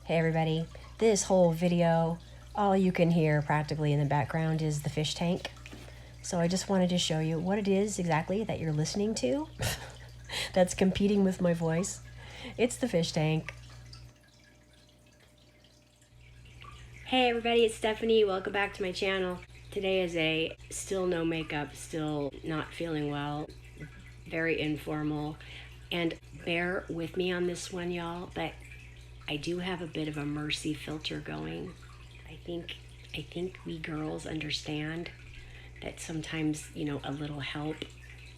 Hey everybody, this whole video, all you can hear practically in the background is the fish tank. So I just wanted to show you what it is exactly that you're listening to that's competing with my voice. It's the fish tank. Hey everybody, it's Stephanie. Welcome back to my channel. Today is a still no makeup, still not feeling well, very informal. And bear with me on this one, y'all, but I do have a bit of a mercy filter going. I think we girls understand that sometimes, a little help,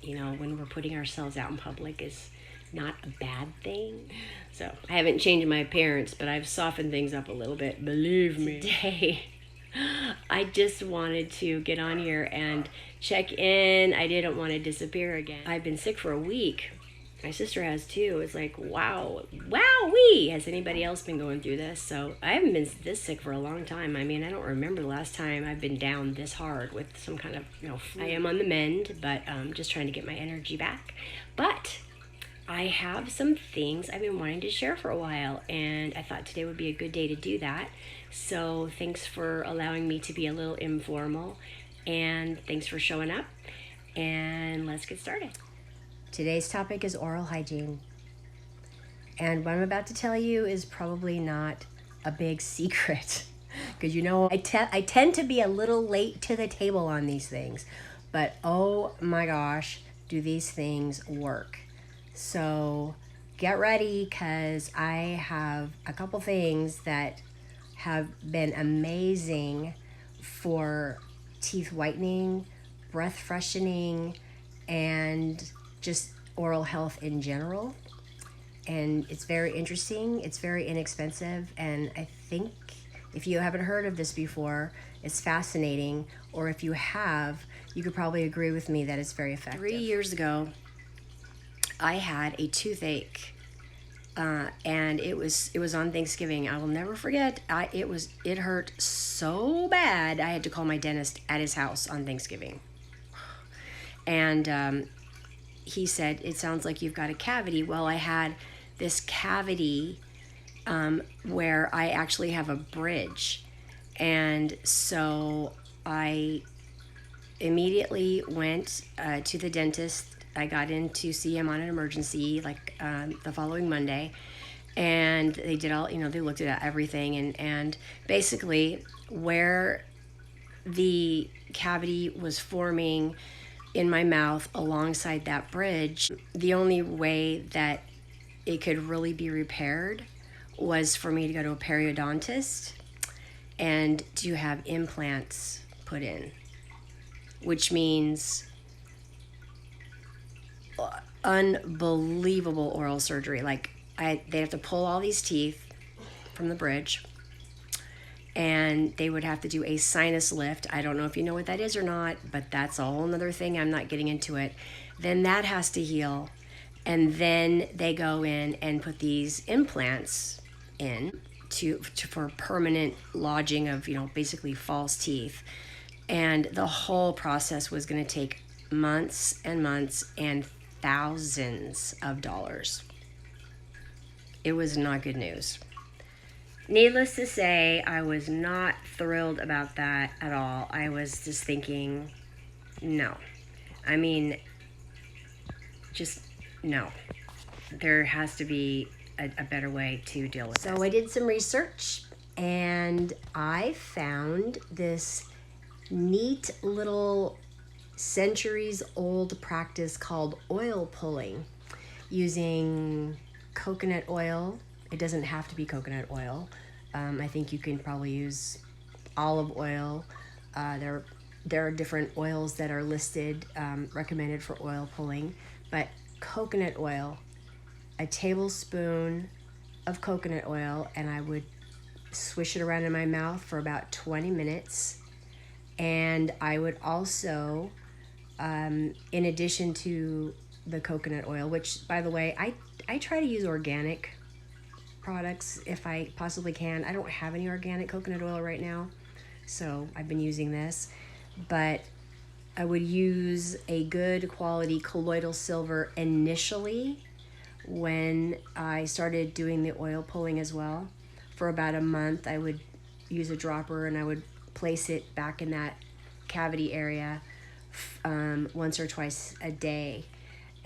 when we're putting ourselves out in public is not a bad thing. So I haven't changed my appearance, but I've softened things up a little bit, believe me. Today, I just wanted to get on here and check in. I didn't want to disappear again. I've been sick for a week. My sister has too. It's like, wowee. Has anybody else been going through this? So I haven't been this sick for a long time. I mean, I don't remember the last time I've been down this hard with some kind of, flu. I am on the mend, but just trying to get my energy back. But I have some things I've been wanting to share for a while, and I thought today would be a good day to do that. So thanks for allowing me to be a little informal, and thanks for showing up, and let's get started. Today's topic is oral hygiene. And what I'm about to tell you is probably not a big secret. Because I tend to be a little late to the table on these things. But oh my gosh, do these things work. So get ready, because I have a couple things that have been amazing for teeth whitening, breath freshening, and just oral health in general. And it's very interesting, it's very inexpensive, and I think if you haven't heard of this before, it's fascinating, or if you have, you could probably agree with me that it's very effective. 3 years ago, I had a toothache, and it was on Thanksgiving. I will never forget. It hurt so bad I had to call my dentist at his house on Thanksgiving. And he said, "It sounds like you've got a cavity." Well, I had this cavity where I actually have a bridge. And so I immediately went to the dentist. I got in to see him on an emergency, the following Monday. And they did all, they looked at everything. And basically where the cavity was forming in my mouth alongside that bridge, the only way that it could really be repaired was for me to go to a periodontist and to have implants put in, which means unbelievable oral surgery. They have to pull all these teeth from the bridge, and they would have to do a sinus lift. I don't know if you know what that is or not, but that's a whole nother thing. I'm not getting into it. Then that has to heal. And then they go in and put these implants in for permanent lodging of, basically false teeth. And the whole process was going to take months and months and thousands of dollars. It was not good news. Needless to say, I was not thrilled about that at all. I was just thinking, no. I mean, just no. There has to be a better way to deal with this. So I did some research, and I found this neat little centuries-old practice called oil pulling, using coconut oil. It doesn't have to be coconut oil. I think you can probably use olive oil. There are different oils that are listed, recommended for oil pulling, but coconut oil, a tablespoon of coconut oil, and I would swish it around in my mouth for about 20 minutes. And I would also, in addition to the coconut oil, which, by the way, I try to use organic products if I possibly can. I don't have any organic coconut oil right now, so I've been using this. But I would use a good quality colloidal silver initially when I started doing the oil pulling as well, for about a month, I would use a dropper and I would place it back in that cavity area once or twice a day.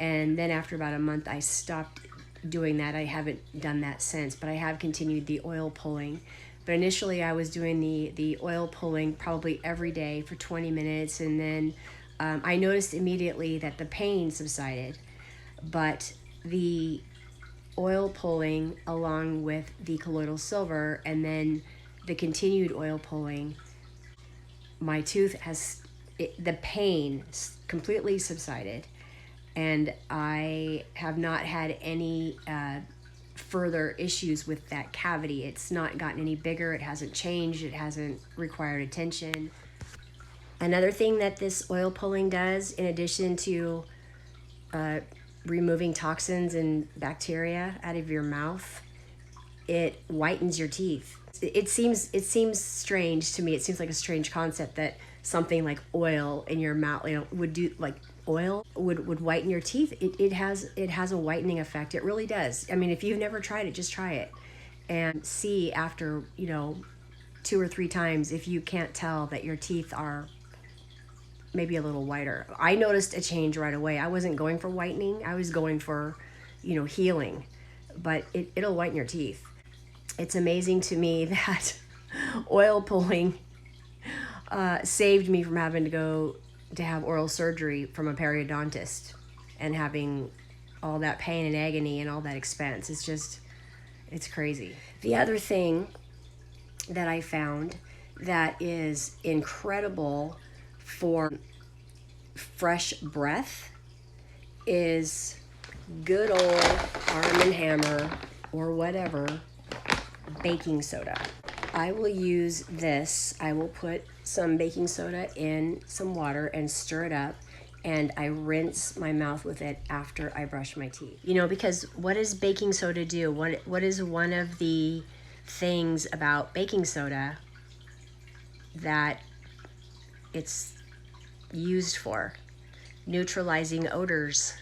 And then after about a month, I stopped doing that. I haven't done that since, but I have continued the oil pulling. But initially I was doing the oil pulling probably every day for 20 minutes, and then I noticed immediately that the pain subsided, but the oil pulling along with the colloidal silver and then the continued oil pulling, my tooth the pain completely subsided, and I have not had any further issues with that cavity. It's not gotten any bigger, it hasn't changed, it hasn't required attention. Another thing that this oil pulling does, in addition to removing toxins and bacteria out of your mouth, it whitens your teeth. It seems strange to me. It seems like a strange concept that something like oil in your mouth, would do, like oil would whiten your teeth. It has a whitening effect. It really does. I mean, if you've never tried it, just try it and see after 2 or 3 times if you can't tell that your teeth are maybe a little whiter. I noticed a change right away. I wasn't going for whitening. I was going for healing, but it'll whiten your teeth. It's amazing to me that oil pulling saved me from having to go to have oral surgery from a periodontist and having all that pain and agony and all that expense. It's crazy. The other thing that I found that is incredible for fresh breath is good old Arm & Hammer or whatever baking soda. I will use this. I will put some baking soda in some water and stir it up, and I rinse my mouth with it after I brush my teeth. Because what does baking soda do? What is one of the things about baking soda that it's used for? Neutralizing odors,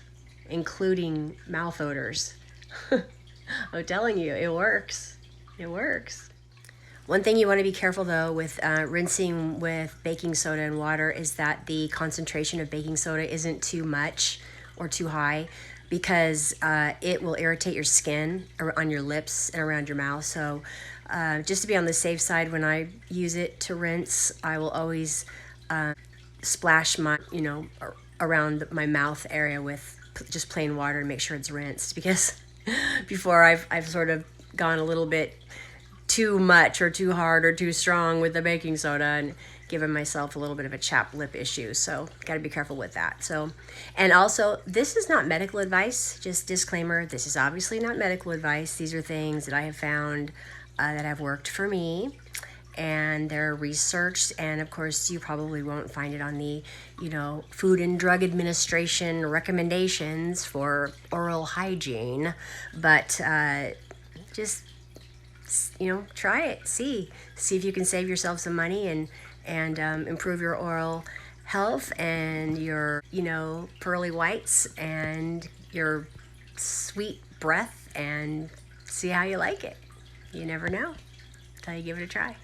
including mouth odors. I'm telling you, it works. It works. One thing you want to be careful though with rinsing with baking soda and water is that the concentration of baking soda isn't too much or too high, because it will irritate your skin on your lips and around your mouth. So just to be on the safe side, when I use it to rinse, I will always splash my, around my mouth area with just plain water and make sure it's rinsed, because before I've sort of gone a little bit too much or too hard or too strong with the baking soda and given myself a little bit of a chapped lip issue. So got to be careful with that. So, and also, this is not medical advice, just disclaimer, this is obviously not medical advice. These are things that I have found that have worked for me, and they're researched, and of course you probably won't find it on the Food and Drug Administration recommendations for oral hygiene, but just try it, see if you can save yourself some money and improve your oral health and your pearly whites and your sweet breath, and see how you like it. You never know until you give it a try.